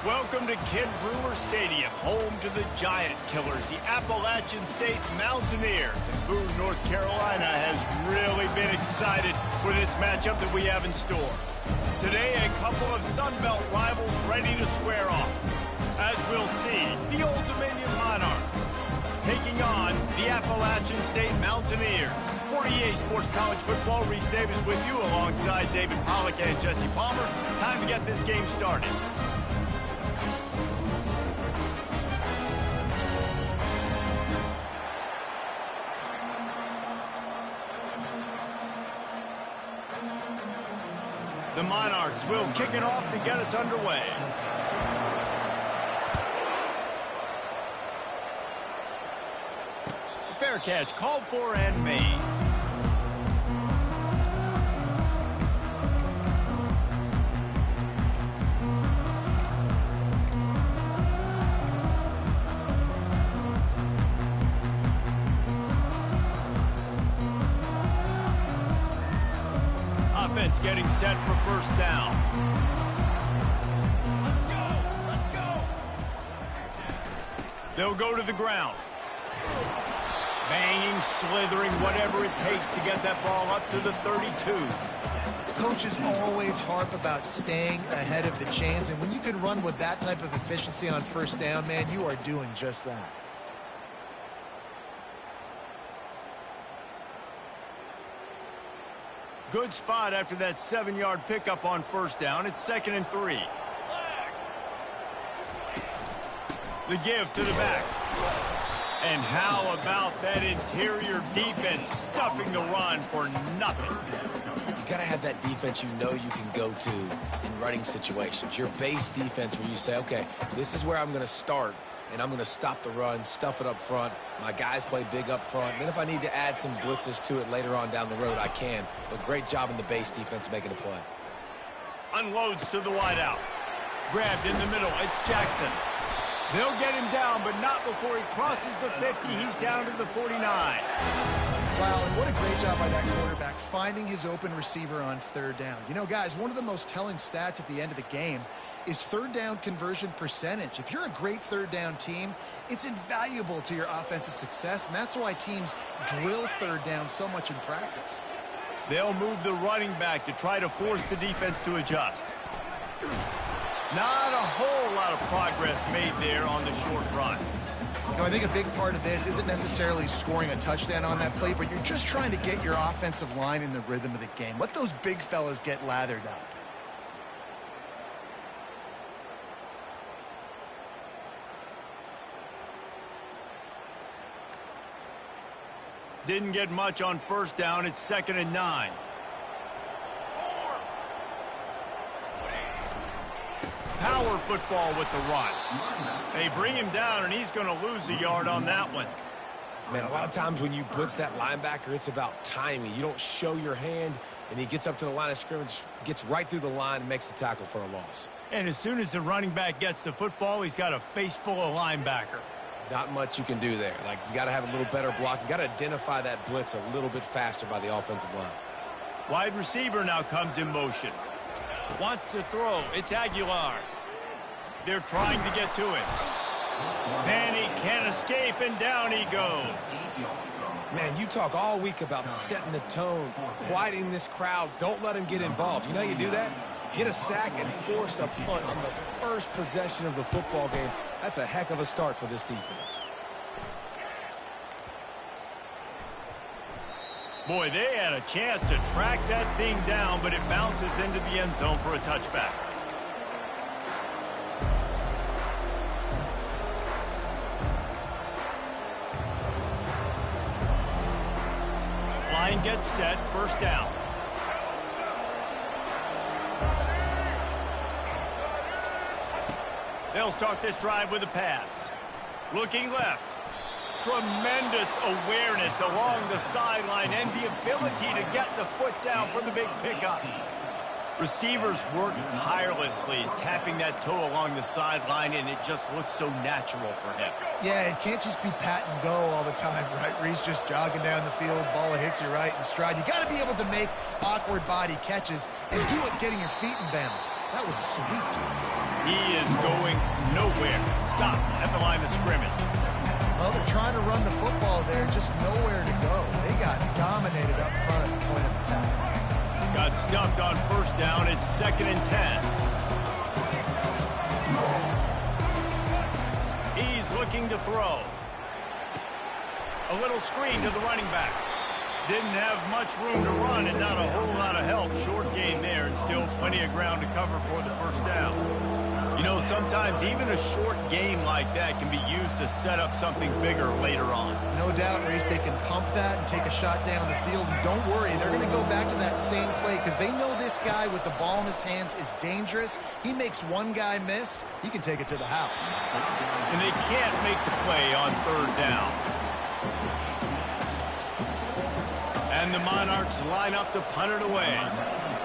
Welcome to Kid Brewer Stadium, home to the Giant Killers, the Appalachian State Mountaineers. And Boone, North Carolina has really been excited for this matchup that we have in store. Today, a couple of Sun Belt rivals ready to square off. As we'll see, the old Dominion Monarchs taking on the Appalachian State Mountaineers. 48 Sports College Football, Reese Davis with you alongside David Pollack and Jesse Palmer. Time to get this game started. The Monarchs will kick it off to get us underway. Fair catch called for and made. Offense getting set for first down. Let's go. They'll go to the ground. Banging, slithering, whatever it takes to get that ball up to the 32. Coaches always harp about staying ahead of the chains, and when you can run with that type of efficiency on first down, man, you are doing just that. Good spot after that 7-yard pickup on first down. It's 2nd and 3. The give to the back. And how about that interior defense stuffing the run for nothing? You got to have that defense you know you can go to in running situations. Your base defense where you say, okay, this is where I'm going to start, and I'm going to stop the run, stuff it up front. My guys play big up front. Then if I need to add some blitzes to it later on down the road, I can. But great job in the base defense making a play. Unloads to the wideout. Grabbed in the middle. It's Jackson. They'll get him down, but not before he crosses the 50. He's down to the 49. Wow, and what a great job by that quarterback, finding his open receiver on third down. You know, guys, one of the most telling stats at the end of the game is third down conversion percentage. If you're a great third down team, it's invaluable to your offensive success, and that's why teams drill third down so much in practice. They'll move the running back to try to force the defense to adjust. Not a whole lot of progress made there on the short run. You know, I think a big part of this isn't necessarily scoring a touchdown on that play, but you're just trying to get your offensive line in the rhythm of the game. Let those big fellas get lathered up. Didn't get much on first down. It's 2nd and 9. Power football with the run. They bring him down, and he's going to lose a yard on that one. Man, a lot of times when you blitz that linebacker, it's about timing. You don't show your hand, and he gets up to the line of scrimmage, gets right through the line, and makes the tackle for a loss. And as soon as the running back gets the football, he's got a face full of linebacker. Not much you can do there. Like, you got to have a little better block. You got to identify that blitz a little bit faster by the offensive line. Wide receiver now comes in motion. Wants to throw. It's Aguilar. They're trying to get to it. And he can't escape, and down he goes. Man, you talk all week about setting the tone, quieting this crowd. Don't let him get involved. You know how you do that? Get a sack and force a punt on the first possession of the football game. That's a heck of a start for this defense. Boy, they had a chance to track that thing down, but it bounces into the end zone for a touchback. Line gets set, first down. They'll start this drive with a pass. Looking left. Tremendous awareness along the sideline and the ability to get the foot down for the big pickup. Receivers work tirelessly, tapping that toe along the sideline, and it just looks so natural for him. Yeah, it can't just be pat and go all the time, right? Reese just jogging down the field, ball hits you right in stride. You got to be able to make awkward body catches and do it getting your feet in bounds. That was sweet. He is going nowhere. Stop at the line of scrimmage. Well, they're trying to run the football there, just nowhere to go. They got dominated up front at the point of attack. Got stuffed on first down. It's 2nd and 10. He's looking to throw. A little screen to the running back. Didn't have much room to run and not a whole lot of help. Short gain there and still plenty of ground to cover for the first down. You know, sometimes even a short game like that can be used to set up something bigger later on. No doubt, Reese, they can pump that and take a shot down the field. And don't worry, they're going to go back to that same play because they know this guy with the ball in his hands is dangerous. He makes one guy miss, he can take it to the house. And they can't make the play on 3rd down. And the Monarchs line up to punt it away.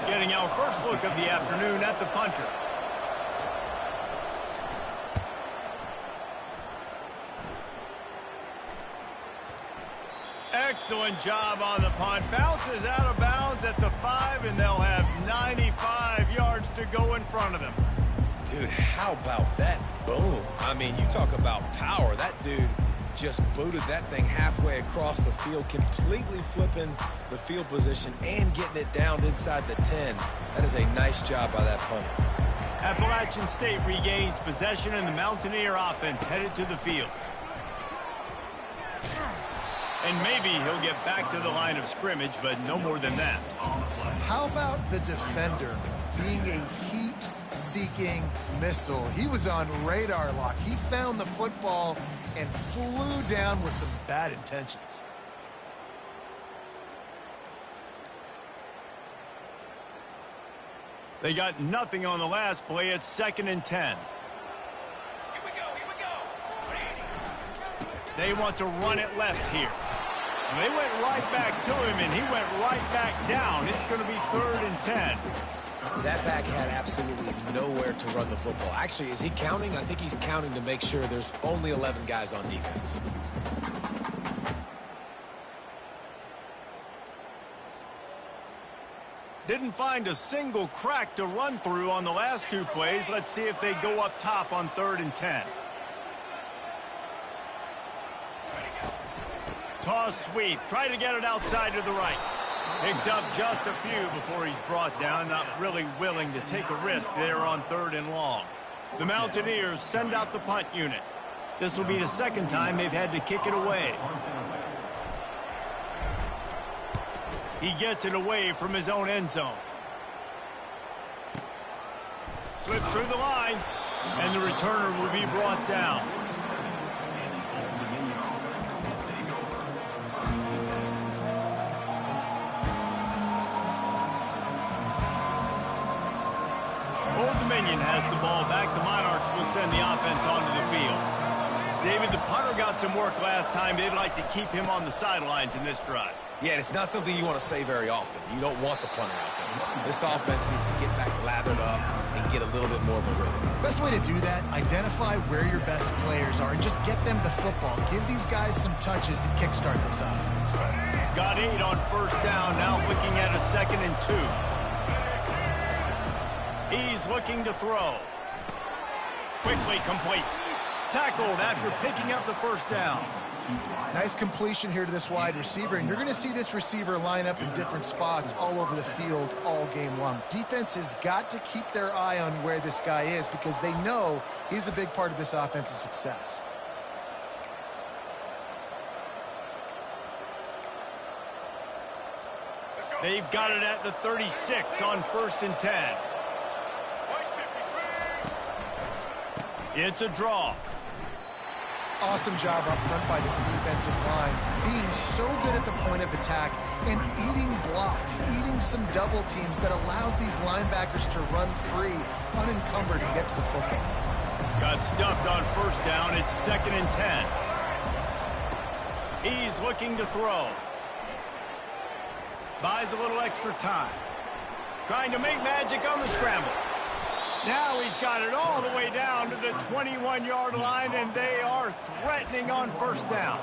Getting our first look of the afternoon at the punter. Excellent job on the punt. Bounces out of bounds at the 5, and they'll have 95 yards to go in front of them. Dude, how about that boom? I mean, you talk about power. That dude just booted that thing halfway across the field, completely flipping the field position and getting it down inside the 10. That is a nice job by that punter. Appalachian State regains possession, and the Mountaineer offense headed to the field. And maybe he'll get back to the line of scrimmage, but no more than that. How about the defender being a heat-seeking missile? He was on radar lock. He found the football and flew down with some bad intentions. They got nothing on the last play. It's 2nd and 10. They want to run it left here. And they went right back to him, and he went right back down. It's going to be 3rd and 10. That back had absolutely nowhere to run the football. Actually, is he counting? I think he's counting to make sure there's only 11 guys on defense. Didn't find a single crack to run through on the last 2 plays. Let's see if they go up top on 3rd and 10. Toss sweep. Try to get it outside to the right. Picks up just a few before he's brought down. Not really willing to take a risk there on 3rd and long. The Mountaineers send out the punt unit. This will be the 2nd time they've had to kick it away. He gets it away from his own end zone. Slips through the line, and the returner will be brought down. Old Dominion has the ball back. The Monarchs will send the offense onto the field. David, the punter got some work last time. They'd like to keep him on the sidelines in this drive. Yeah, and it's not something you want to say very often. You don't want the punter out there. This offense needs to get back lathered up and get a little bit more of a rhythm. Best way to do that, identify where your best players are and just get them the football. Give these guys some touches to kickstart this offense. Got 8 on first down. Now looking at a 2nd and 2. He's looking to throw. Quickly complete. Tackled after picking up the first down. Nice completion here to this wide receiver, and you're going to see this receiver line up in different spots all over the field all game long. Defense has got to keep their eye on where this guy is because they know he's a big part of this offense's success. They've got it at the 36 on 1st and 10. It's a draw. Awesome job up front by this defensive line, being so good at the point of attack and eating blocks, eating some double teams that allows these linebackers to run free, unencumbered, and get to the football. Got stuffed on first down. It's 2nd and 10. He's looking to throw. Buys a little extra time. trying to make magic on the scramble. Now he's got it all the way down to the 21-yard line, and they are threatening on first down.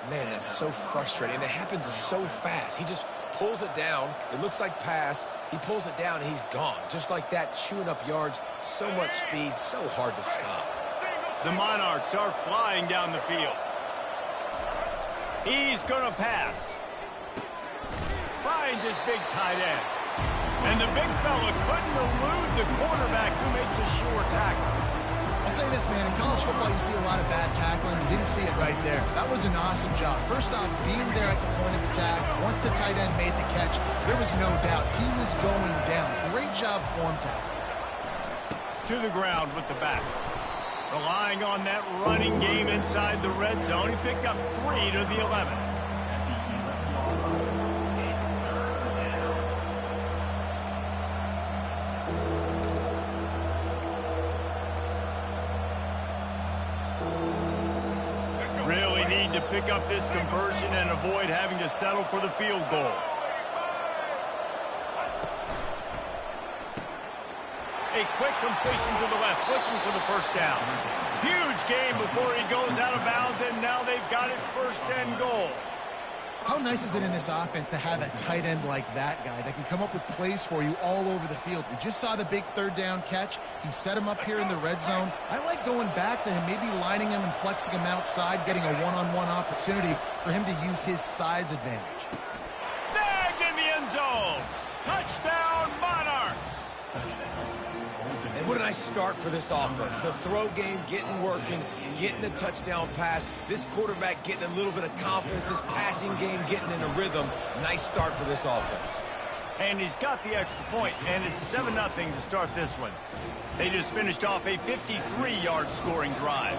Man, that's so frustrating. It happens so fast. He just pulls it down. It looks like pass. He pulls it down, and he's gone. Just like that, chewing up yards. So much speed, so hard to stop. The Monarchs are flying down the field. He's going to pass. Finds his big tight end. And the big fella couldn't elude the quarterback who makes a sure tackle. I'll say this, man, in college football you see a lot of bad tackling. You didn't see it right there. That was an awesome job. First off, being there at the point of attack, once the tight end made the catch, there was no doubt he was going down. Great job form tackle. To the ground with the back. Relying on that running game inside the red zone, he picked up 3 to the 11. Really need to pick up this conversion and avoid having to settle for the field goal. A quick completion to the left, looking for the first down. Huge game before he goes out of bounds, and now they've got it first and goal. How nice is it in this offense to have a tight end like that guy that can come up with plays for you all over the field? We just saw the big third down catch. He set him up here in the red zone. I like going back to him, maybe lining him and flexing him outside, getting a one-on-one opportunity for him to use his size advantage. Snagged in the end zone. Touchdown, Monarchs. And what a nice start for this offense. The throw game getting working, getting the touchdown pass. This quarterback getting a little bit of confidence. This passing game getting in a rhythm. Nice start for this offense. And he's got the extra point, and it's 7-0 to start this one. They just finished off a 53-yard scoring drive.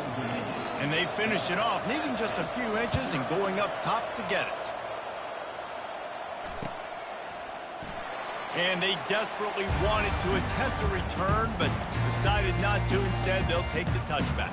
And they finished it off, needing just a few inches and going up top to get it. And they desperately wanted to attempt a return, but decided not to. Instead, they'll take the touchback.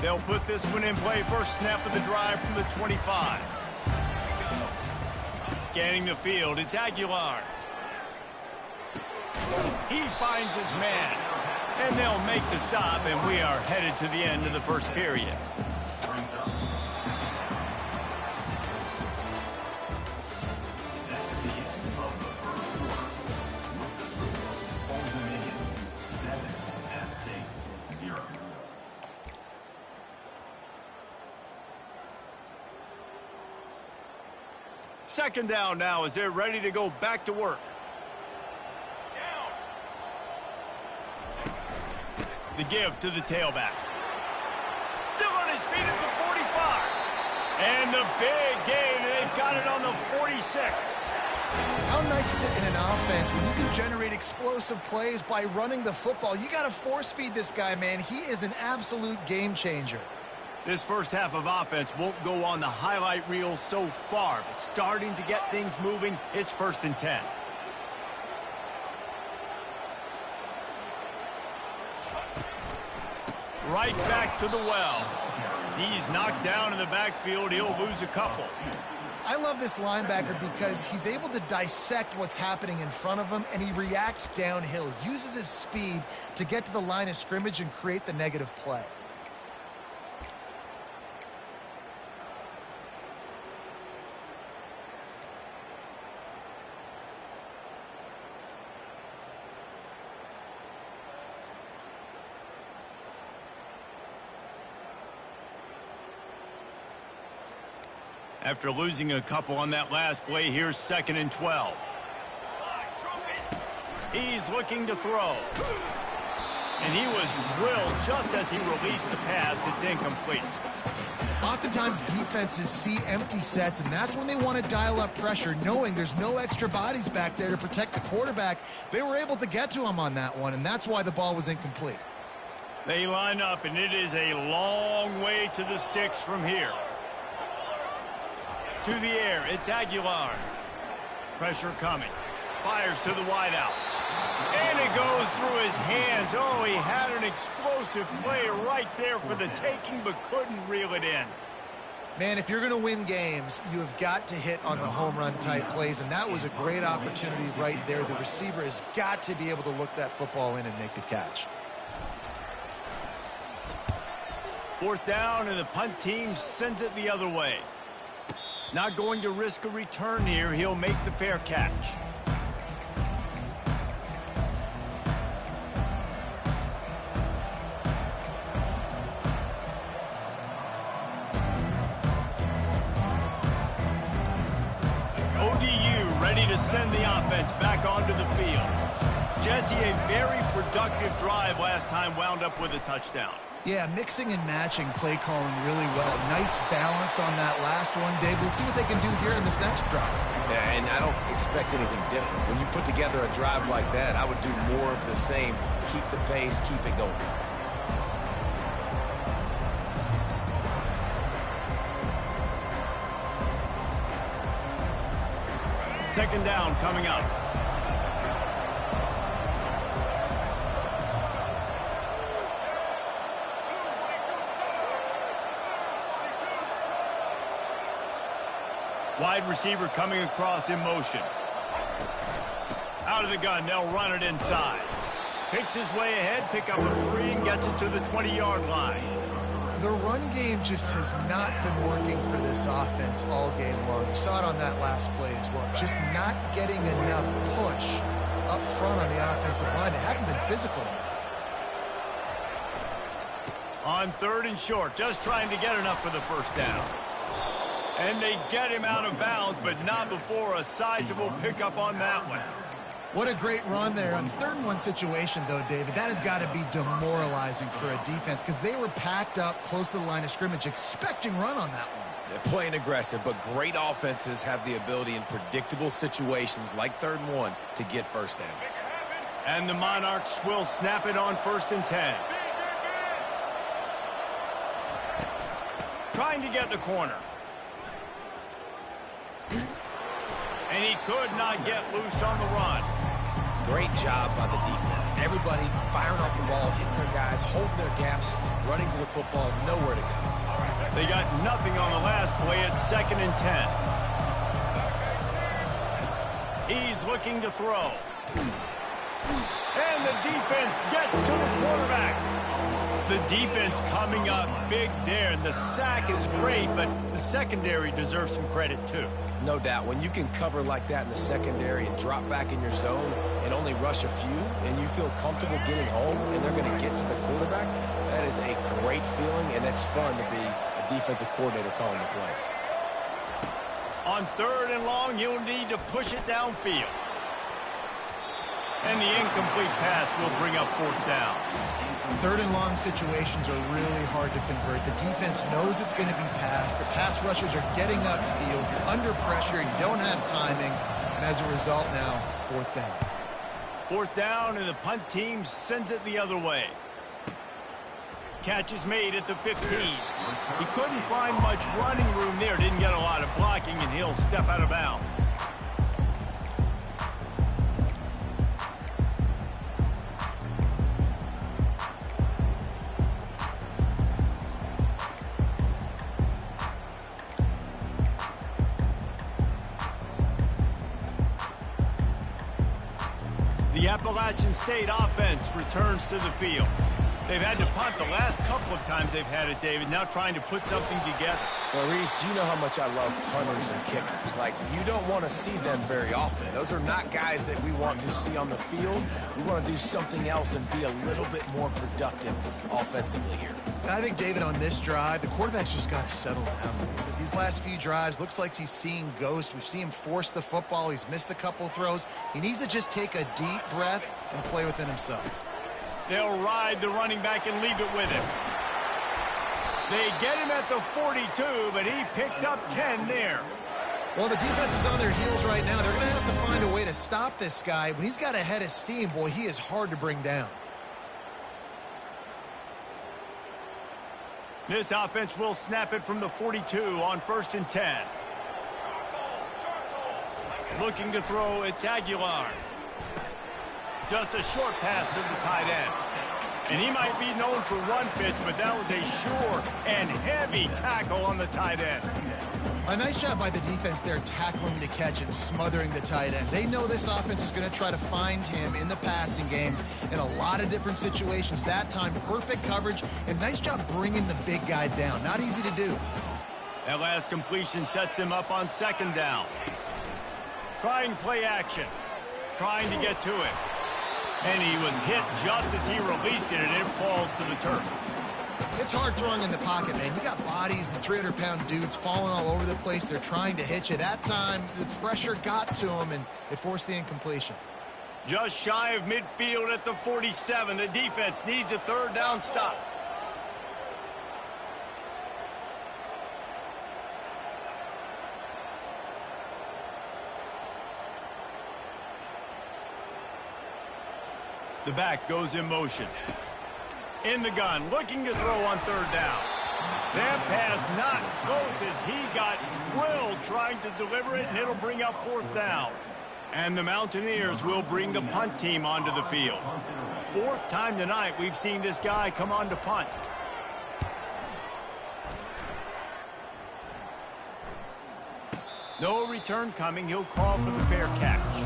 They'll put this one in play. First snap of the drive from the 25. Scanning the field, it's Aguilar. He finds his man. And they'll make the stop, and we are headed to the end of the first period. Second down now as they're ready to go back to work. The give to the tailback. Still on his feet at the 45. And the big gain, and they've got it on the 46. How nice is it in an offense when you can generate explosive plays by running the football? You got to force feed this guy, man. He is an absolute game changer. This first half of offense won't go on the highlight reel so far, but starting to get things moving, it's 1st and 10. Right back to the well. He's knocked down in the backfield. He'll lose a couple. I love this linebacker because he's able to dissect what's happening in front of him, and he reacts downhill, uses his speed to get to the line of scrimmage and create the negative play. After losing a couple on that last play, here's 2nd and 12. He's looking to throw. And he was drilled just as he released the pass. It's incomplete. Oftentimes defenses see empty sets, and that's when they want to dial up pressure, knowing there's no extra bodies back there to protect the quarterback. They were able to get to him on that one, and that's why the ball was incomplete. They line up, and it is a long way to the sticks from here. To the air, it's Aguilar. Pressure coming. Fires to the wideout. And it goes through his hands. Oh, he had an explosive play right there for the taking, but couldn't reel it in. Man, if you're going to win games, you have got to hit on the home run type plays, and that was a great opportunity right there. The receiver has got to be able to look that football in and make the catch. Fourth down, and the punt team sends it the other way. Not going to risk a return here. He'll make the fair catch. ODU ready to send the offense back onto the field. Jesse, a very productive drive last time, wound up with a touchdown. Yeah, mixing and matching play calling really well. Nice balance on that last one, Dave. Let's see what they can do here in this next drive. Yeah, and I don't expect anything different. When you put together a drive like that, I would do more of the same. Keep the pace, keep it going. Second down coming up. Wide receiver coming across in motion. Out of the gun, they'll run it inside. Picks his way ahead, pick up a 3 and gets it to the 20-yard line. The run game just has not been working for this offense all game long. You saw it on that last play as well. Just not getting enough push up front on the offensive line. They haven't been physical enough. On 3rd and short, just trying to get enough for the first down. And they get him out of bounds, but not before a sizable pickup on that one. What a great run there. On 3rd and 1 situation, though, David, that has got to be demoralizing for a defense because they were packed up close to the line of scrimmage, expecting run on that one. They're playing aggressive, but great offenses have the ability in predictable situations like 3rd and 1 to get first downs. And the Monarchs will snap it on 1st and 10. Trying to get the corner. And he could not get loose on the run. Great job by the defense. Everybody firing off the ball, hitting their guys, holding their gaps, running to the football, nowhere to go. They got nothing on the last play at 2nd and 10. He's looking to throw. And the defense gets to the quarterback. The defense coming up big there, and the sack is great, but the secondary deserves some credit too. No doubt. When you can cover like that in the secondary and drop back in your zone and only rush a few, and you feel comfortable getting home and they're going to get to the quarterback, that is a great feeling, and it's fun to be a defensive coordinator calling the plays. On 3rd and long, you'll need to push it downfield. And the incomplete pass will bring up 4th down. 3rd and long situations are really hard to convert. The defense knows it's going to be passed. The pass rushers are getting upfield. You're under pressure. You don't have timing. And as a result now, 4th down. 4th down, and the punt team sends it the other way. Catch is made at the 15. He couldn't find much running room there. Didn't get a lot of blocking, and he'll step out of bounds. The Appalachian State offense returns to the field. They've had to punt the last couple of times they've had it, David, now trying to put something together. Well, Reese, you know how much I love punters and kickers. Like, you don't want to see them very often. Those are not guys that we want to see on the field. We want to do something else and be a little bit more productive offensively here. I think, David, on this drive, the quarterback's just got to settle down. These last few drives, looks like he's seeing ghosts. We've seen him force the football. He's missed a couple throws. He needs to just take a deep breath and play within himself. They'll ride the running back and leave it with him. They get him at the 42, but he picked up 10 there. Well, the defense is on their heels right now. They're going to have to find a way to stop this guy. When he's got a head of steam, boy, he is hard to bring down. This offense will snap it from the 42 on 1st and 10. Looking to throw, it's Aguilar. Just a short pass to the tight end. And he might be known for run fits, but that was a sure and heavy tackle on the tight end. A nice job by the defense there, tackling the catch and smothering the tight end. They know this offense is going to try to find him in the passing game in a lot of different situations. That time, perfect coverage, and nice job bringing the big guy down. Not easy to do. That last completion sets him up on second down. Trying play action. Trying to get to it. And he was hit just as he released it, and it falls to the turf. It's hard throwing in the pocket, man. You got bodies and 300-pound dudes falling all over the place. They're trying to hit you. That time, the pressure got to him, and it forced the incompletion. Just shy of midfield at the 47. The defense needs a third down stop. The back goes in motion. In the gun, looking to throw on third down. That pass not close as he got drilled trying to deliver it, and it'll bring up fourth down. And the Mountaineers will bring the punt team onto the field. Fourth time tonight we've seen this guy come on to punt. No return coming. He'll call for the fair catch.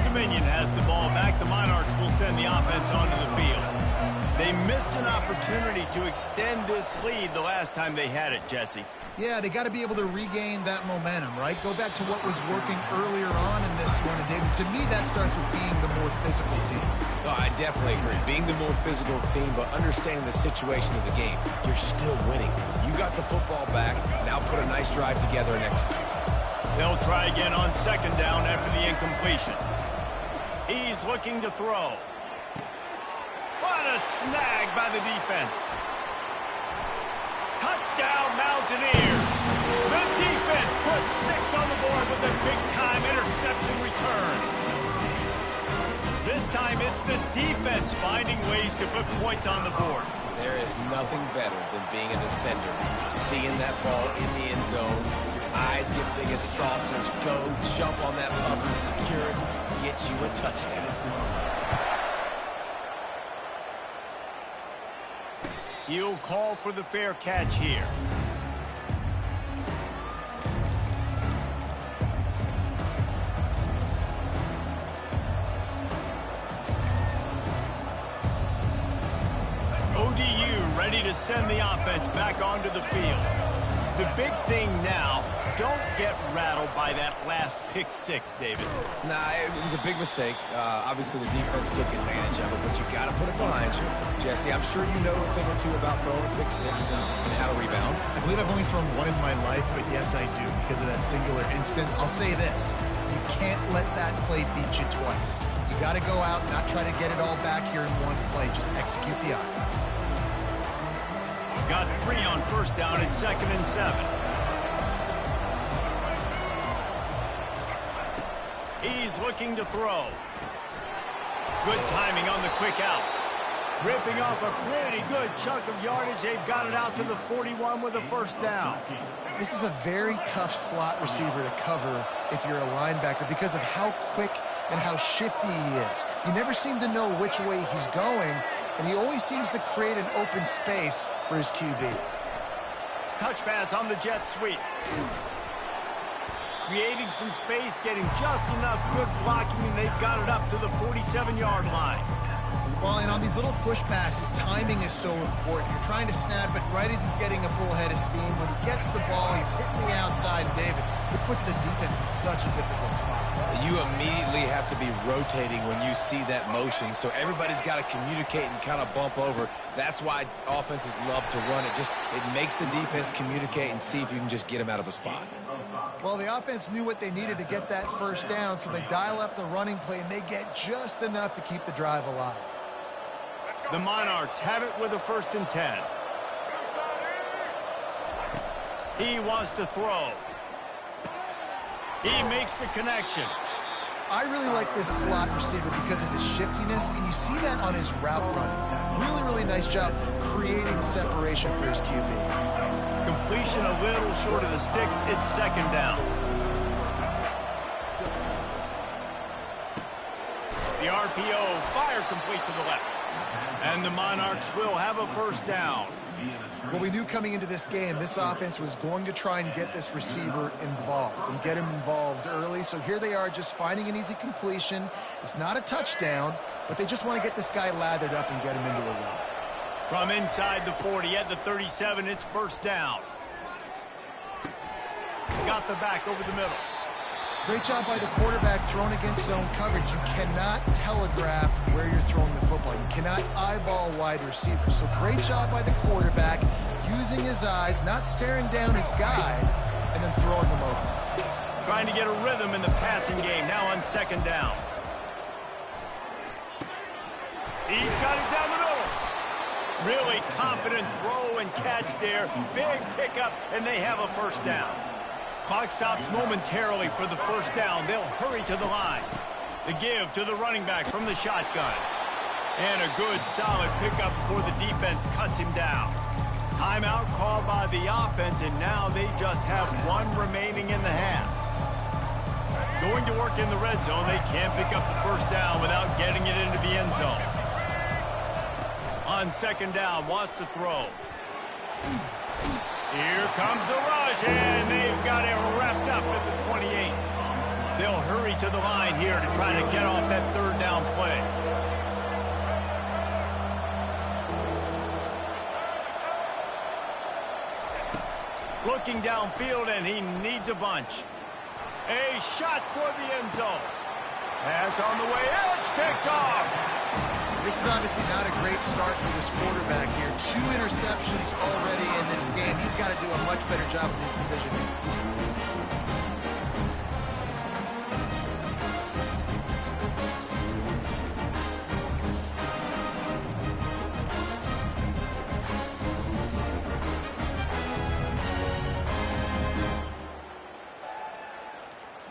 Dominion has the ball back. The Monarchs will send the offense onto the field. They missed an opportunity to extend this lead the last time they had it, Jesse. Yeah, they got to be able to regain that momentum, right? Go back to what was working earlier on in this one. And David, to me, that starts with being the more physical team. No, I definitely agree. Being the more physical team, but understanding the situation of the game. You're still winning. You got the football back. Now put a nice drive together and execute. They'll try again on second down after the incompletion. He's looking to throw. What a snag by the defense. Touchdown, Mountaineers. The defense puts 6 on the board with a big-time interception return. This time it's the defense finding ways to put points on the board. There is nothing better than being a defender. Seeing that ball in the end zone. Your eyes get big as saucers. Go jump on that puppy, secure it. Get you a touchdown. He'll call for the fair catch here. ODU ready to send the offense back onto the field. The big thing now, don't get rattled by that last pick six, David. Nah, it was a big mistake. Obviously, the defense took advantage of it, but you got to put it behind you. Jesse, I'm sure you know a thing or two about throwing a pick six and how to rebound. I believe I've only thrown one in my life, but yes, I do because of that singular instance. I'll say this. You can't let that play beat you twice. You got to go out and not try to get it all back here in one play. Just execute the offense. Got 3 on first down at 2nd and 7. He's looking to throw. Good timing on the quick out. Ripping off a pretty good chunk of yardage. They've got it out to the 41 with a first down. This is a very tough slot receiver to cover if you're a linebacker because of how quick and how shifty he is. You never seem to know which way he's going, and he always seems to create an open space for his QB. Touch pass on the jet sweep. Creating some space, getting just enough good blocking, and they've got it up to the 47-yard line. Well, and on these little push passes, timing is so important. You're trying to snap it right as he's getting a full head of steam. When he gets the ball, he's hitting the outside, and David, it puts the defense in such a difficult spot. You immediately have to be rotating when you see that motion, so everybody's got to communicate and kind of bump over. That's why offenses love to run it. It makes the defense communicate and see if you can just get them out of a spot. Well, the offense knew what they needed to get that first down, so they dial up the running play, and they get just enough to keep the drive alive. The Monarchs have it with a 1st and 10. He wants to throw. He makes the connection. I really like this slot receiver because of his shiftiness, and you see that on his route running. Really, really nice job creating separation for his QB. Completion a little short of the sticks. It's second down. The RPO, fire complete to the left. And the Monarchs will have a first down. Well, we knew coming into this game, this offense was going to try and get this receiver involved and get him involved early. So here they are just finding an easy completion. It's not a touchdown, but they just want to get this guy lathered up and get him into a run. From inside the 40 at the 37, it's first down. Got the back over the middle. Great job by the quarterback throwing against zone coverage. You cannot telegraph where you're throwing the football. You cannot eyeball wide receivers. So great job by the quarterback using his eyes, not staring down his guy, and then throwing him open. Trying to get a rhythm in the passing game, now on second down. He's got it down the middle. Really confident throw and catch there. Big pickup, and they have a first down. Clock stops momentarily for the first down. They'll hurry to the line. The give to the running back from the shotgun. And a good, solid pickup before the defense cuts him down. Timeout called by the offense, and now they just have one remaining in the half. Going to work in the red zone. They can't pick up the first down without getting it into the end zone. On second down, wants to throw. Here comes the rush, and they've got it wrapped up at the 28. They'll hurry to the line here to try to get off that third down play. Looking downfield, and he needs a bunch. A shot toward the end zone. Pass on the way, and it's picked off. This is obviously not a great start for this quarterback here. 2 interceptions already in this game. He's got to do a much better job with his decision.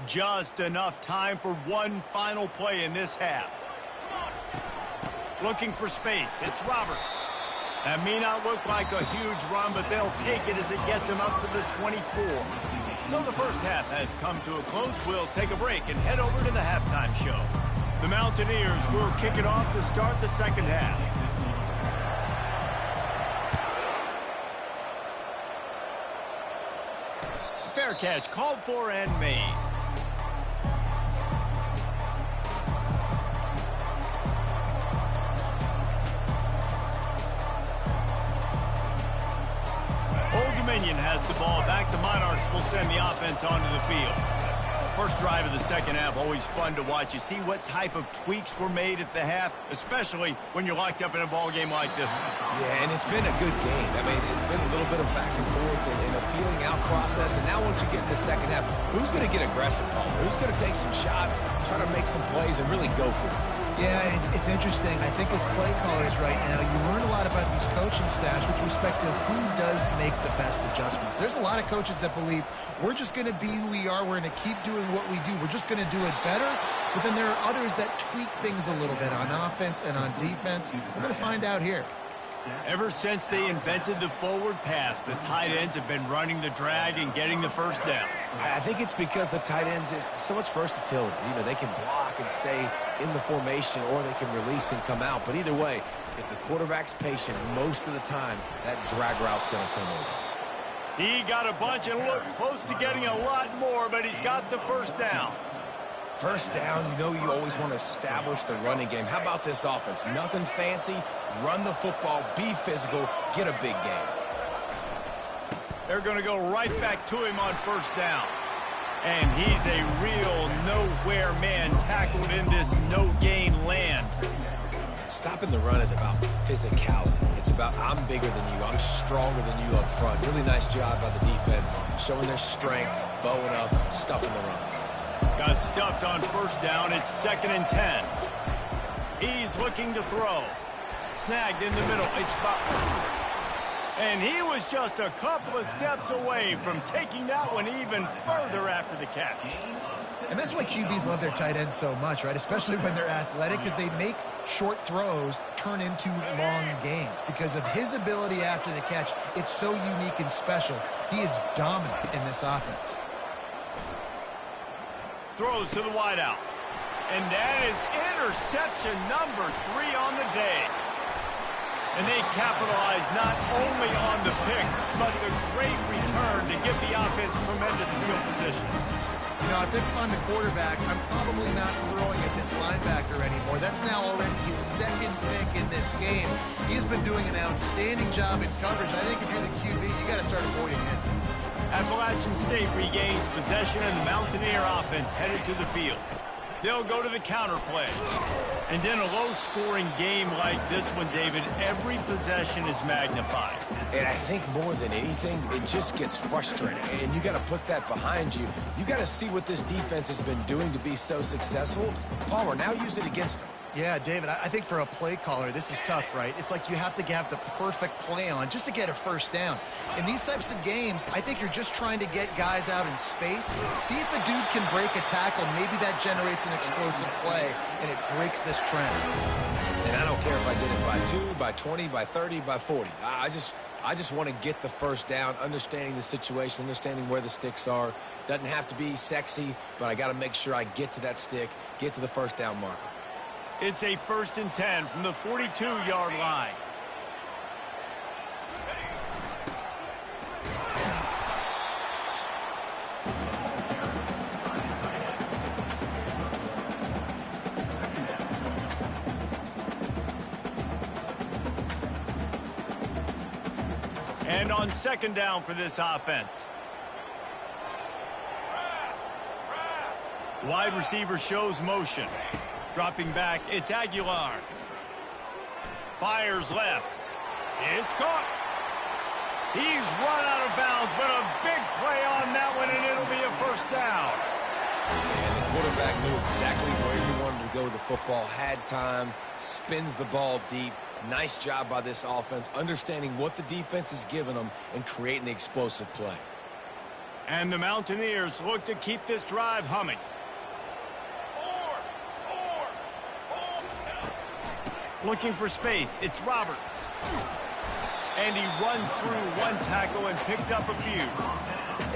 Just enough time for one final play in this half. Looking for space. It's Roberts. That may not look like a huge run, but they'll take it as it gets them up to the 24. So the first half has come to a close. We'll take a break and head over to the halftime show. The Mountaineers will kick it off to start the second half. Fair catch called for and made. Dominion has the ball back. The Monarchs will send the offense onto the field. First drive of the second half, always fun to watch. You see what type of tweaks were made at the half, especially when you're locked up in a ball game like this one. Yeah, and it's been a good game. I mean, it's been a little bit of back and forth and a feeling out process. And now once you get in the second half, who's going to get aggressive, Paul? Who's going to take some shots, try to make some plays, and really go for it? Yeah, it's interesting. I think as play callers right now, you learn a lot about these coaching staffs with respect to who does make the best adjustments. There's a lot of coaches that believe we're just going to be who we are. We're going to keep doing what we do. We're just going to do it better. But then there are others that tweak things a little bit on offense and on defense. We're going to find out here. Ever since they invented the forward pass, the tight ends have been running the drag and getting the first down. I think it's because the tight ends is so much versatility. You know, they can block and stay in the formation, or they can release and come out. But either way, if the quarterback's patient, most of the time, that drag route's going to come over. He got a bunch and looked close to getting a lot more, but he's got the first down. First down, you know you always want to establish the running game. How about this offense? Nothing fancy. Run the football, be physical, get a big game. They're going to go right back to him on first down. And he's a real nowhere man tackled in this no-gain land. Stopping the run is about physicality. It's about I'm bigger than you, I'm stronger than you up front. Really nice job by the defense, showing their strength, bowing up, stuffing the run. Got stuffed on first down. It's 2nd and 10. He's looking to throw. Snagged in the middle. It's Butler. And he was just a couple of steps away from taking that one even further after the catch. And that's why QBs love their tight ends so much, right? Especially when they're athletic, because they make short throws turn into long gains. Because of his ability after the catch, it's so unique and special. He is dominant in this offense. Throws to the wideout. And that is interception number 3 on the day. And they capitalize not only on the pick, but the great return to give the offense tremendous field position. You know, I think if I'm the quarterback, I'm probably not throwing at this linebacker anymore. That's now already his second pick in this game. He's been doing an outstanding job in coverage. I think if you're the QB, you got to start avoiding him. Appalachian State regains possession, and the Mountaineer offense headed to the field. They'll go to the counter play. And in a low-scoring game like this one, David, every possession is magnified. And I think more than anything, it just gets frustrating. And you got to put that behind you. You got to see what this defense has been doing to be so successful. Palmer, now use it against them. Yeah, David, I think for a play caller, this is tough, right? It's like you have to have the perfect play on just to get a first down. In these types of games, I think you're just trying to get guys out in space, see if a dude can break a tackle. Maybe that generates an explosive play, and it breaks this trend. And I don't care if I did it by 2, by 20, by 30, by 40. I just want to get the first down, understanding the situation, understanding where the sticks are. Doesn't have to be sexy, but I got to make sure I get to that stick, get to the first down marker. It's a 1st and 10 from the 42-yard line. And on 2nd down for this offense. Wide receiver shows motion. Dropping back, it's Aguilar. Fires left. It's caught. He's run out of bounds, but a big play on that one, and it'll be a first down. And the quarterback knew exactly where he wanted to go with the football, had time, spins the ball deep. Nice job by this offense, understanding what the defense is giving them and creating the explosive play. And the Mountaineers look to keep this drive humming. Looking for space, it's Roberts. And he runs through one tackle and picks up a few.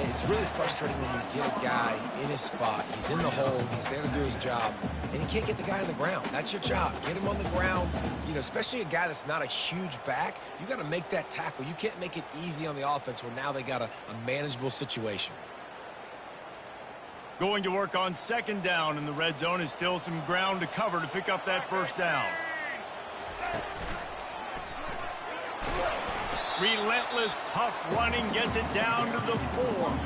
It's really frustrating when you get a guy in his spot. He's in the hole, he's there to do his job, and you can't get the guy on the ground. That's your job. Get him on the ground. You know, especially a guy that's not a huge back, you got to make that tackle. You can't make it easy on the offense where now they got a manageable situation. Going to work on 2nd down, and the red zone is still some ground to cover to pick up that first down. Relentless, tough running gets it down to the 4.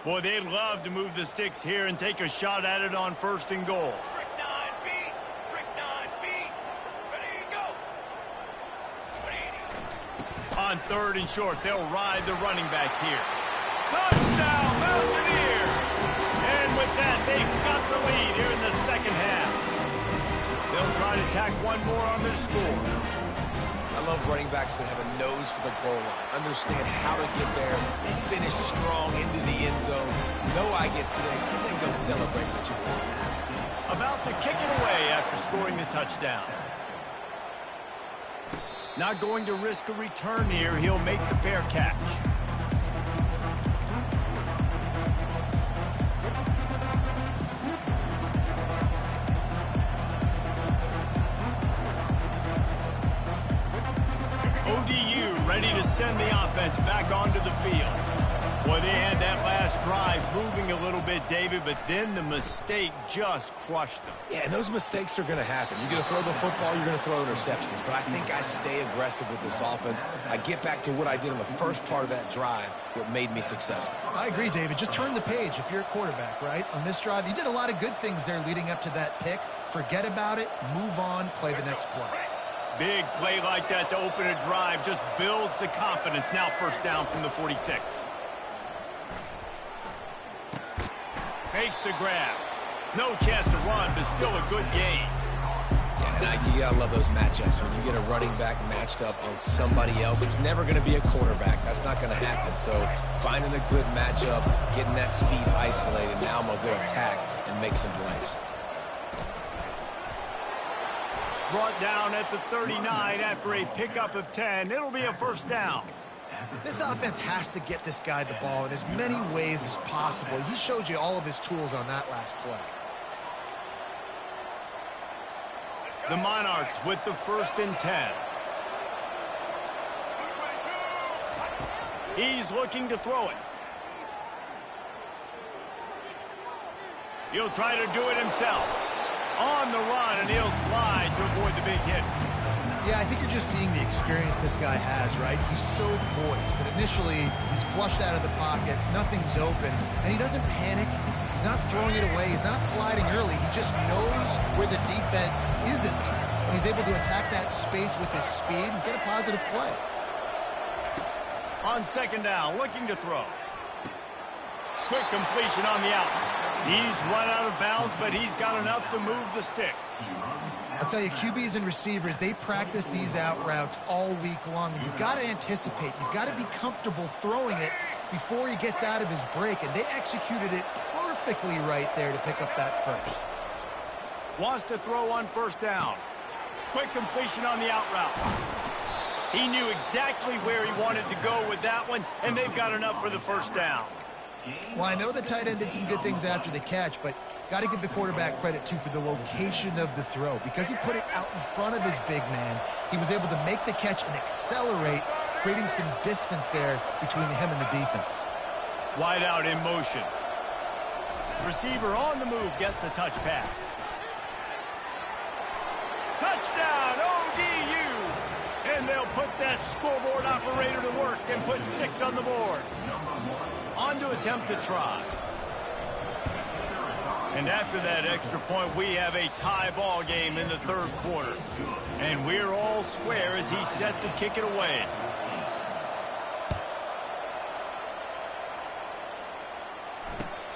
Boy, they'd love to move the sticks here and take a shot at it on 1st and goal. On 3rd and short, they'll ride the running back here. Touchdown, Mountaineers! And with that, they've got the lead here in the 2nd half. They'll try to tack one more on their score. I love running backs that have a nose for the goal line, understand how to get there, finish strong into the end zone, know I get 6, and then go celebrate with your boys. About to kick it away after scoring the touchdown. Not going to risk a return here. He'll make the fair catch. ODU ready to send the offense back onto the field. Boy, they had that last drive moving a little bit, David, but then the mistake just crushed them. Yeah, and those mistakes are going to happen. You're going to throw the football, you're going to throw interceptions. But I think I stay aggressive with this offense. I get back to what I did on the first part of that drive that made me successful. I agree, David. Just turn the page if you're a quarterback, right? On this drive, you did a lot of good things there leading up to that pick. Forget about it, move on, play the next play. Big play like that to open a drive just builds the confidence. Now first down from the 46. Makes the grab. No chance to run, but still a good gain. Yeah, and you gotta love those matchups. When you get a running back matched up on somebody else, it's never going to be a quarterback. That's not going to happen. So finding a good matchup, getting that speed isolated, now I'm going to go attack and make some plays. Brought down at the 39 after a pickup of 10. It'll be a first down. This offense has to get this guy the ball in as many ways as possible. He showed you all of his tools on that last play. The Monarchs with the 1st and 10. He's looking to throw it. He'll try to do it himself. On the run, and he'll slide to avoid the big hit. Yeah, I think you're just seeing the experience this guy has, right? He's so poised that initially he's flushed out of the pocket, nothing's open, and he doesn't panic. He's not throwing it away. He's not sliding early. He just knows where the defense isn't, and he's able to attack that space with his speed and get a positive play. On 2nd down, looking to throw. Quick completion on the out. He's run out of bounds, but he's got enough to move the sticks. I'll tell you, QBs and receivers, they practice these out routes all week long. And you've got to anticipate. You've got to be comfortable throwing it before he gets out of his break. And they executed it perfectly right there to pick up that first. Wants to throw on 1st down. Quick completion on the out route. He knew exactly where he wanted to go with that one, and they've got enough for the 1st down. Well, I know the tight end did some good things after the catch, but got to give the quarterback credit, too, for the location of the throw. Because he put it out in front of his big man, he was able to make the catch and accelerate, creating some distance there between him and the defense. Wide out in motion. Receiver on the move gets the touch pass. Touchdown, ODU! And they'll put that scoreboard operator to work and put 6 on the board. On to attempt to try. And after that extra point, we have a tie ball game in the 3rd quarter. And we're all square as he's set to kick it away.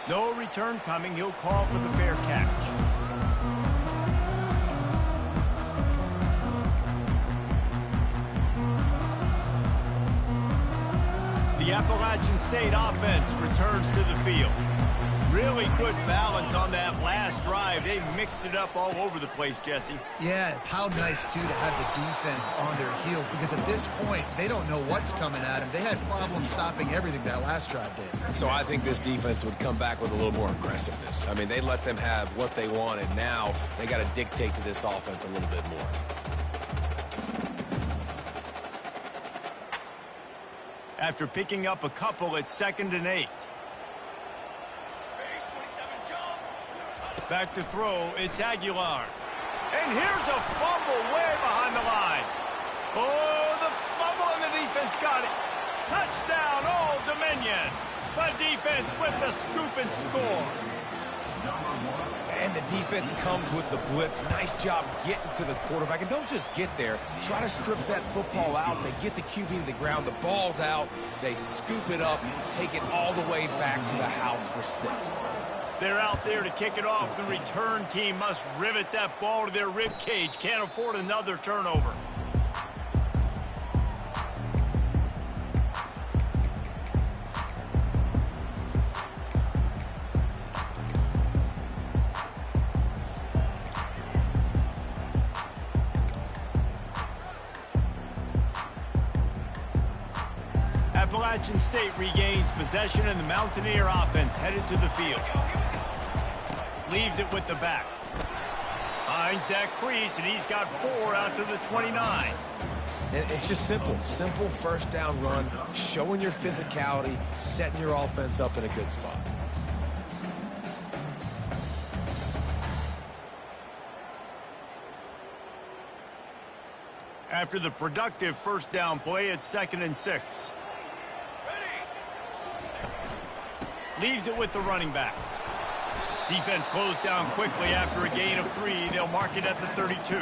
No return coming. He'll call for the fair catch. The Appalachian State offense returns to the field. Really good balance on that last drive. They mixed it up all over the place, Jesse. Yeah, how nice, too, to have the defense on their heels, because at this point, they don't know what's coming at them. They had problems stopping everything that last drive did. So I think this defense would come back with a little more aggressiveness. I mean, they let them have what they wanted. Now they got to dictate to this offense a little bit more. After picking up a couple at 2nd and 8. Back to throw, it's Aguilar. And here's a fumble way behind the line. Oh, the fumble and the defense got it. Touchdown, Old Dominion. The defense with the scoop and score. And the defense comes with the blitz. Nice job getting to the quarterback. And don't just get there. Try to strip that football out. They get the QB to the ground. The ball's out. They scoop it up, take it all the way back to the house for 6. They're out there to kick it off. The return team must rivet that ball to their rib cage. Can't afford another turnover. Appalachian State regains possession, and the Mountaineer offense headed to the field. Leaves it with the back. Finds that crease, and he's got 4 out to the 29. And it's just simple. Simple 1st down run, showing your physicality, setting your offense up in a good spot. After the productive 1st down play, it's 2nd and 6. Leaves it with the running back. Defense closed down quickly after a gain of 3. They'll mark it at the 32.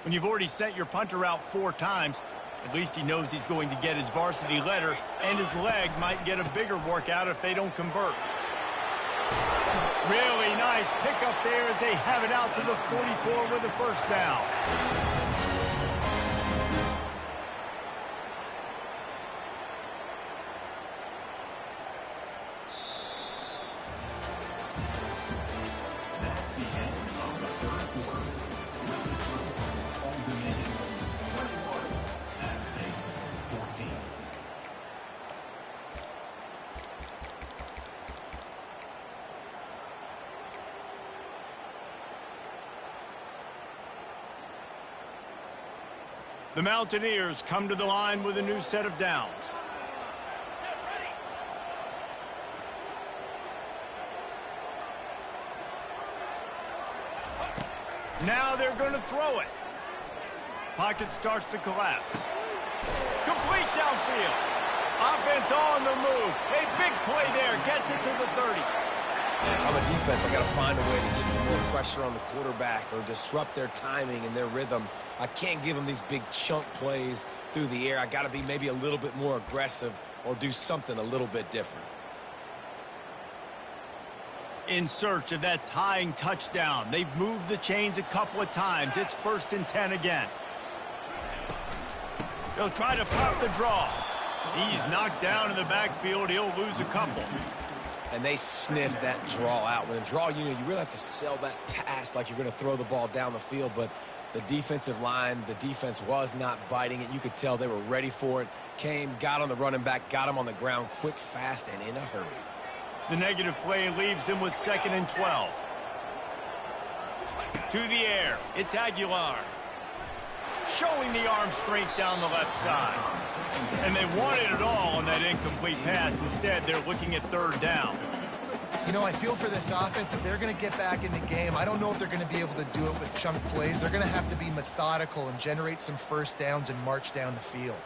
When you've already sent your punter out 4 times, at least he knows he's going to get his varsity letter, and his leg might get a bigger workout if they don't convert. Really nice pickup there as they have it out to the 44 with a first down. The Mountaineers come to the line with a new set of downs. Now they're going to throw it. Pocket starts to collapse. Complete downfield. Offense on the move. A big play there. Gets it to the 30. If I'm a defense, I got to find a way to get some more pressure on the quarterback or disrupt their timing and their rhythm. I can't give them these big chunk plays through the air. I got to be maybe a little bit more aggressive or do something a little bit different. In search of that tying touchdown. They've moved the chains a couple of times. It's 1st and 10 again. They'll try to pop the draw. He's knocked down in the backfield. He'll lose a couple. And they sniff that draw out. When a draw, you really have to sell that pass like you're going to throw the ball down the field. But the defensive line, the defense was not biting it. You could tell they were ready for it. Came, got on the running back, got him on the ground quick, fast, and in a hurry. The negative play leaves them with 2nd and 12. To the air. It's Aguilar. Showing the arm strength down the left side. And they wanted it all on that incomplete pass. Instead, they're looking at 3rd down. You know, I feel for this offense, if they're going to get back in the game, I don't know if they're going to be able to do it with chunk plays. They're going to have to be methodical and generate some first downs and march down the field.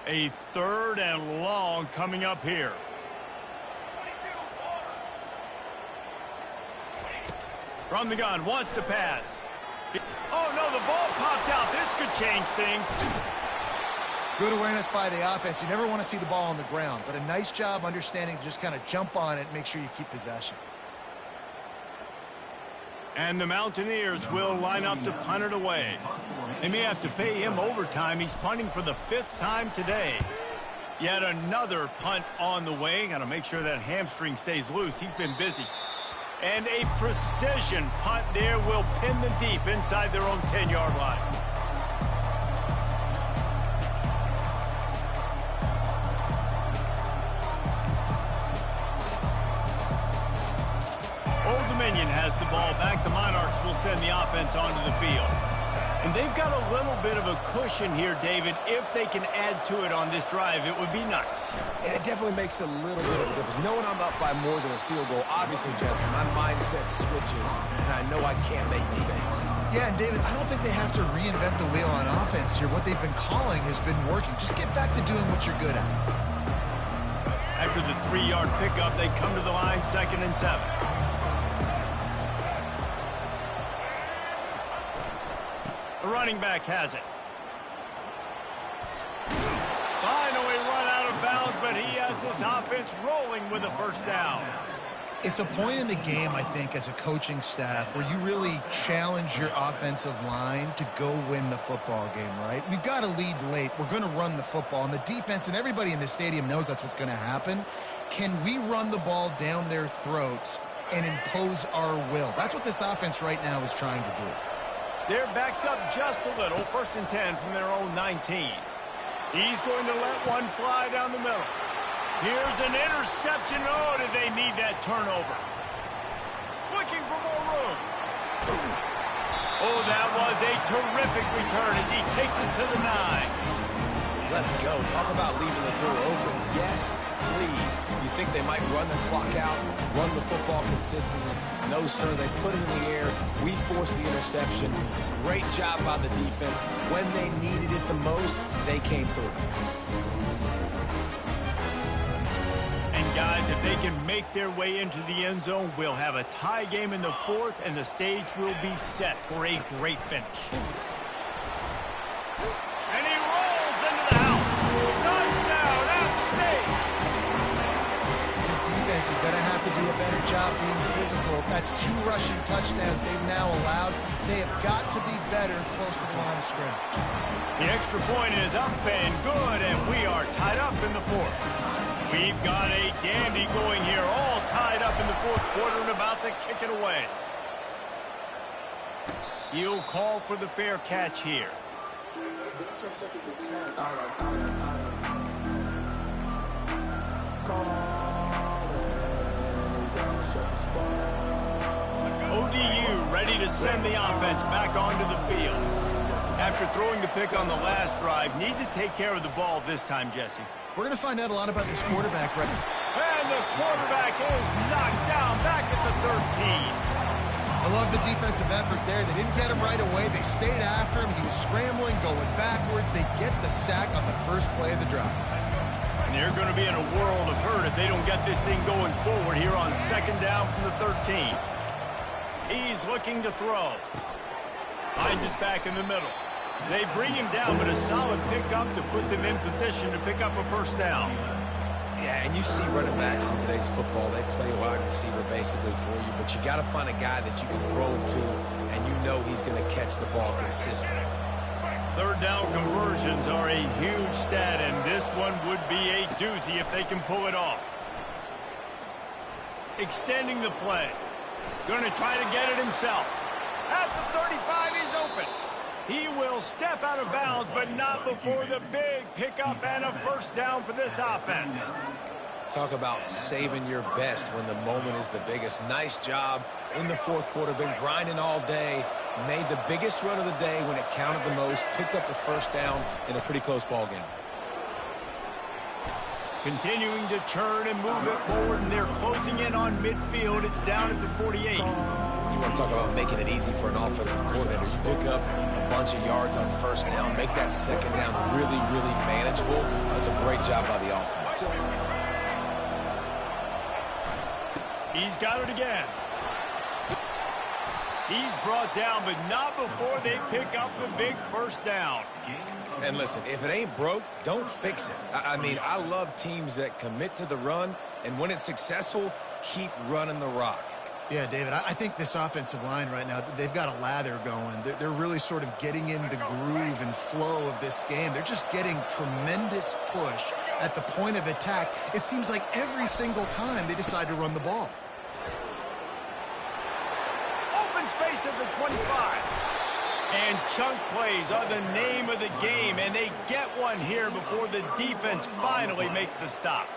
A 3rd and long coming up here. From the gun, wants to pass. Oh, no, the ball popped out. This could change things. Good awareness by the offense. You never want to see the ball on the ground, but a nice job understanding to just kind of jump on it and make sure you keep possession. And the Mountaineers will line up to punt it away. They may have to pay him overtime. He's punting for the 5th time today. Yet another punt on the way. Got to make sure that hamstring stays loose. He's been busy. And a precision punt there will pin them deep inside their own 10-yard line. Old Dominion has the ball back. The Monarchs will send the offense onto the field. And they've got a little bit of a cushion here, David. If they can add to it on this drive, it would be nice. And it definitely makes a little bit of a difference. Knowing I'm up by more than a field goal, obviously, Jesse, my mindset switches, and I know I can't make mistakes. Yeah, and David, I don't think they have to reinvent the wheel on offense here. What they've been calling has been working. Just get back to doing what you're good at. After the 3-yard pickup, they come to the line, 2nd and 7. The running back has it. Finally run out of bounds, but he has this offense rolling with a first down. It's a point in the game, I think, as a coaching staff where you really challenge your offensive line to go win the football game, right? We've got to lead late. We're going to run the football, and the defense and everybody in the stadium knows that's what's going to happen. Can we run the ball down their throats and impose our will? That's what this offense right now is trying to do. They're backed up just a little. 1st and 10 from their own 19. He's going to let one fly down the middle. Here's an interception. Oh, did they need that turnover? Looking for more room. Oh, that was a terrific return as he takes it to the 9. Let's go. Talk about leaving the door open. Yes, please. You think they might run the clock out, run the football consistently? No, sir. They put it in the air. We forced the interception. Great job by the defense. When they needed it the most, they came through. And guys, if they can make their way into the end zone, we'll have a tie game in the 4th, and the stage will be set for a great finish. about being physical. That's 2 rushing touchdowns they've now allowed. They have got to be better close to the line of scrimmage. The extra point is up and good, and we are tied up in the 4th. We've got a dandy going here, all tied up in the 4th quarter and about to kick it away. He'll call for the fair catch here. ODU ready to send the offense back onto the field. After throwing the pick on the last drive, need to take care of the ball this time, Jesse. We're going to find out a lot about this quarterback right now. And the quarterback is knocked down back at the 13. I love the defensive effort there. They didn't get him right away. They stayed after him. He was scrambling, going backwards. They get the sack on the first play of the drive. And they're going to be in a world of hurt if they don't get this thing going forward here on 2nd down from the 13. He's looking to throw. Hines is back in the middle. They bring him down, but a solid pickup to put them in position to pick up a 1st down. Yeah, and you see running backs in today's football, they play wide receiver basically for you, but you got to find a guy that you can throw it to, and you know he's going to catch the ball consistently. 3rd down conversions are a huge stat, and this one would be a doozy if they can pull it off. Extending the play. Going to try to get it himself. At the 35, he's open. He will step out of bounds, but not before the big pickup and a 1st down for this offense. Talk about saving your best when the moment is the biggest. Nice job in the 4th quarter. Been grinding all day. Made the biggest run of the day when it counted the most. Picked up the 1st down in a pretty close ball game. Continuing to turn and move it forward, and they're closing in on midfield. It's down at the 48. You want to talk about making it easy for an offensive coordinator. You pick up a bunch of yards on 1st down, make that 2nd down really, really manageable. That's a great job by the offense. He's got it again. He's brought down, but not before they pick up the big 1st down. And listen, if it ain't broke, don't fix it. I mean, I love teams that commit to the run, and when it's successful, keep running the rock. Yeah, David, I think this offensive line right now, they've got a lather going. They're really sort of getting in the groove and flow of this game. They're just getting tremendous push at the point of attack. It seems like every single time they decide to run the ball. Open space at the 25. And chunk plays are the name of the game, and they get one here before the defense finally makes the stop.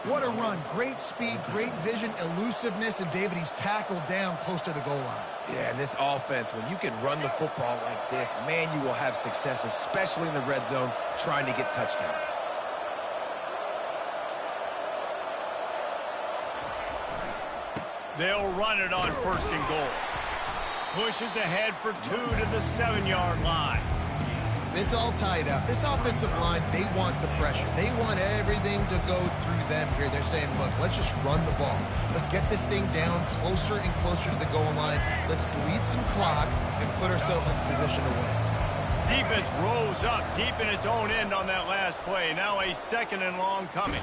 What a run. Great speed, great vision, elusiveness, and David, he's tackled down close to the goal line. Yeah, and this offense, when you can run the football like this, man, you will have success, especially in the red zone, trying to get touchdowns. They'll run it on 1st and goal. Pushes ahead for 2 to the 7-yard line. It's all tied up. This offensive line, they want the pressure. They want everything to go through them here. They're saying, look, let's just run the ball. Let's get this thing down closer and closer to the goal line. Let's bleed some clock and put ourselves in position to win. Defense rose up deep in its own end on that last play. Now a 2nd and long coming.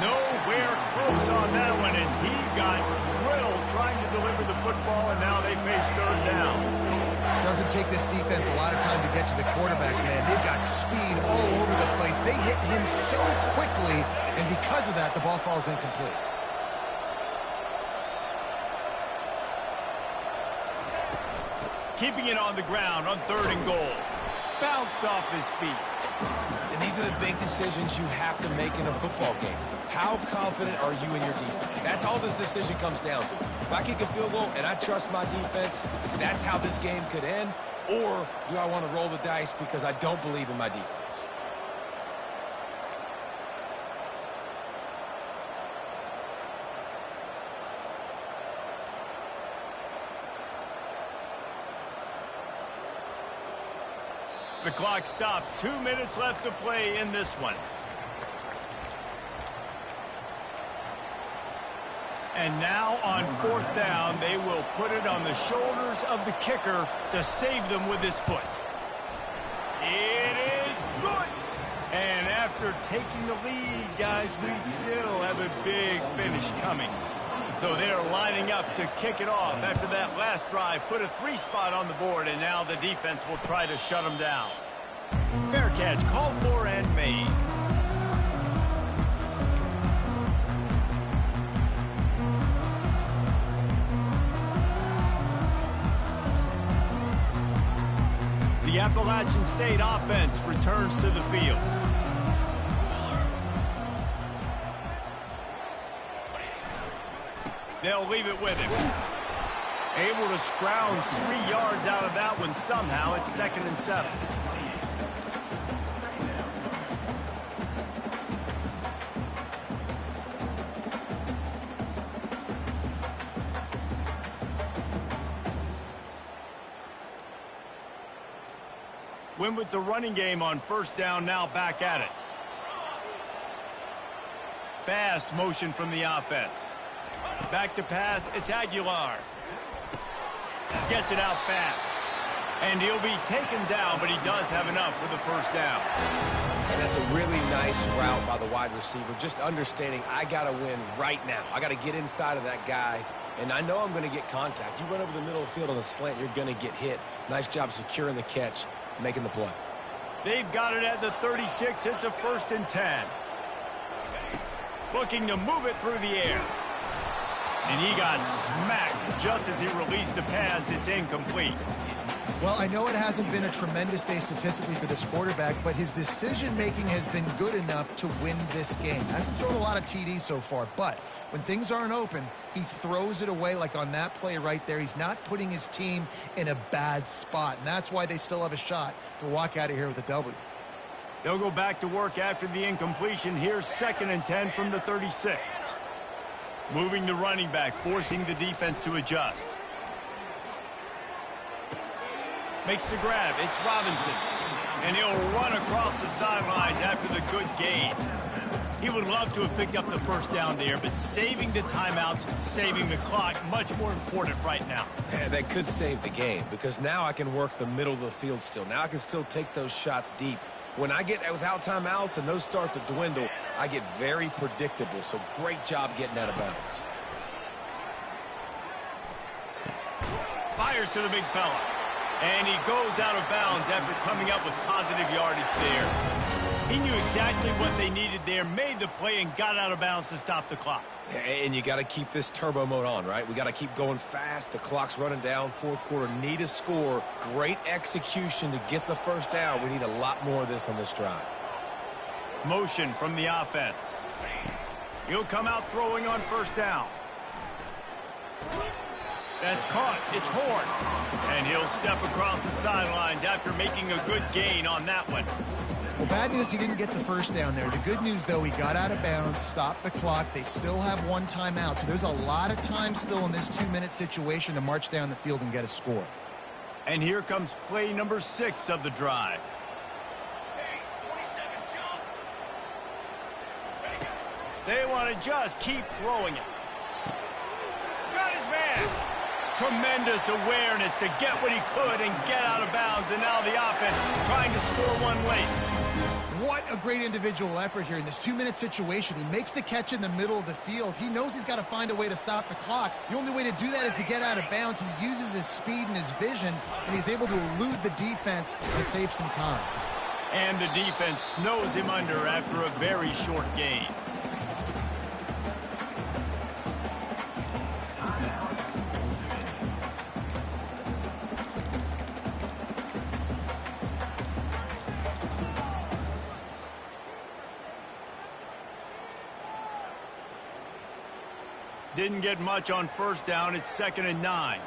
Nowhere close on that one as he got drilled trying to deliver the football, and now they face 3rd down. Doesn't take this defense a lot of time to get to the quarterback, man. They've got speed all over the place. They hit him so quickly, and because of that, the ball falls incomplete. Keeping it on the ground on 3rd and goal. Bounced off his feet. And these are the big decisions you have to make in a football game. How confident are you in your defense? That's all this decision comes down to. If I kick a field goal and I trust my defense, that's how this game could end. Or do I want to roll the dice because I don't believe in my defense? The clock stops. 2 minutes left to play in this one. And now on 4th down, they will put it on the shoulders of the kicker to save them with his foot. It is good. And after taking the lead, guys, we still have a big finish coming. So they're lining up to kick it off after that last drive. Put a 3 spot on the board, and now the defense will try to shut them down. Fair catch called for and made. The Appalachian State offense returns to the field. They'll leave it with him. Able to scrounge 3 yards out of that one somehow. It's 2nd and 7. Win with the running game on 1st down, now back at it. Fast motion from the offense. Back to pass, it's Aguilar. Gets it out fast. And he'll be taken down, but he does have enough for the 1st down. And that's a really nice route by the wide receiver, just understanding I got to win right now. I got to get inside of that guy, and I know I'm going to get contact. You run over the middle of the field on the slant, you're going to get hit. Nice job securing the catch, making the play. They've got it at the 36. It's a 1st and 10. Looking to move it through the air. And he got smacked just as he released the pass. It's incomplete. Well, I know it hasn't been a tremendous day statistically for this quarterback, but his decision-making has been good enough to win this game. Hasn't thrown a lot of TDs so far, but when things aren't open, he throws it away like on that play right there. He's not putting his team in a bad spot, and that's why they still have a shot to walk out of here with a W. They'll go back to work after the incompletion. Here's 2nd and 10 from the 36. Moving the running back, forcing the defense to adjust. Makes the grab. It's Robinson. And he'll run across the sidelines after the good gain. He would love to have picked up the 1st down there, but saving the timeouts, saving the clock, much more important right now. Yeah, that could save the game because now I can work the middle of the field still. Now I can still take those shots deep. When I get without timeouts and those start to dwindle, I get very predictable. So great job getting out of bounds. Fires to the big fella. And he goes out of bounds after coming up with positive yardage there. He knew exactly what they needed there, made the play, and got out of bounds to stop the clock. And you got to keep this turbo mode on, right? We got to keep going fast. The clock's running down. 4th quarter, need a score. Great execution to get the 1st down. We need a lot more of this on this drive. Motion from the offense. He'll come out throwing on 1st down. That's caught. It's Horn. And he'll step across the sidelines after making a good gain on that one. Well, bad news, he didn't get the 1st down there. The good news, though, he got out of bounds, stopped the clock. They still have 1 timeout, so there's a lot of time still in this 2-minute situation to march down the field and get a score. And here comes play number 6 of the drive. They want to just keep throwing it. Got his man. Tremendous awareness to get what he could and get out of bounds, and now the offense trying to score one late. What a great individual effort here in this 2-minute situation. He makes the catch in the middle of the field. He knows he's got to find a way to stop the clock. The only way to do that is to get out of bounds. He uses his speed and his vision, and he's able to elude the defense to save some time. And the defense snows him under after a very short gain. Didn't get much on 1st down. It's 2nd and 9.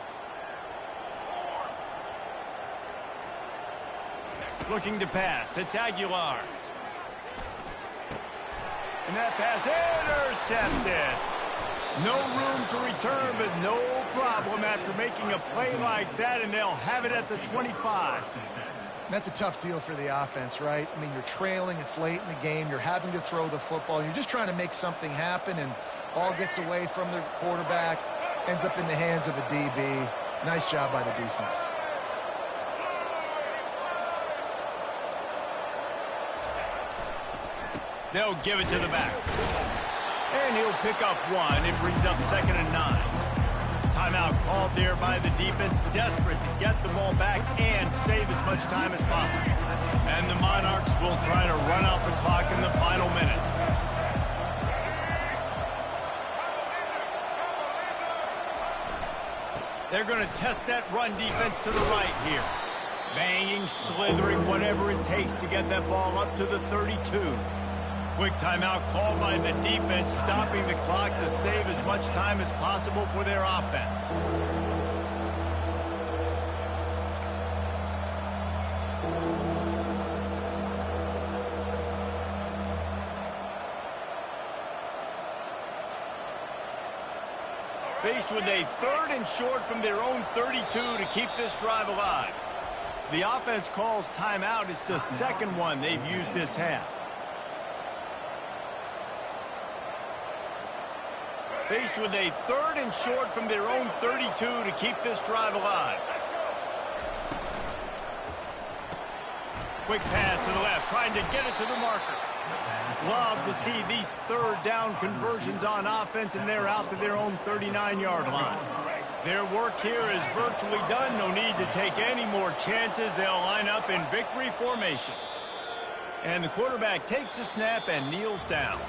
Looking to pass. It's Aguilar. And that pass intercepted. No room to return, but no problem after making a play like that, and they'll have it at the 25. That's a tough deal for the offense, right? I mean, you're trailing. It's late in the game. You're having to throw the football. You're just trying to make something happen, and ball gets away from the quarterback, ends up in the hands of a DB. Nice job by the defense. They'll give it to the back. And he'll pick up one. It brings up 2nd and 9. Timeout called there by the defense, desperate to get the ball back and save as much time as possible. And the Monarchs will try to run out the clock in the final minute. They're going to test that run defense to the right here. Banging, slithering, whatever it takes to get that ball up to the 32. Quick timeout called by the defense, stopping the clock to save as much time as possible for their offense. Faced with a 3rd and short from their own 32 to keep this drive alive. The offense calls timeout. It's the 2nd one they've used this half. Faced with a 3rd and short from their own 32 to keep this drive alive. Quick pass to the left, trying to get it to the marker. Love to see these 3rd down conversions on offense, and they're out to their own 39-yard line. Their work here is virtually done. No need to take any more chances. They'll line up in victory formation. And the quarterback takes the snap and kneels down.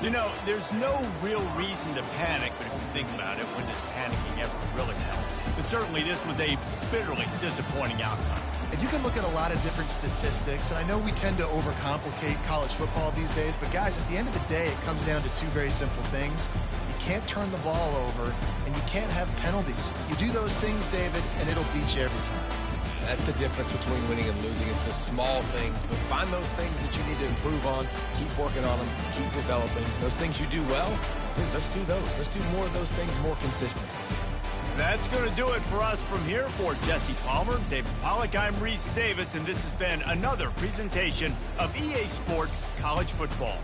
You know, there's no real reason to panic, but if you think about it, when does panicking ever really help? But certainly this was a bitterly disappointing outcome. And you can look at a lot of different statistics, and I know we tend to overcomplicate college football these days, but guys, at the end of the day, it comes down to 2 very simple things. You can't turn the ball over, and you can't have penalties. You do those things, David, and it'll beat you every time. That's the difference between winning and losing. It's the small things, but find those things that you need to improve on. Keep working on them. Keep developing. Those things you do well, let's do those. Let's do more of those things more consistently. That's going to do it for us from here. For Jesse Palmer, David Pollack, I'm Reese Davis, and this has been another presentation of EA Sports College Football.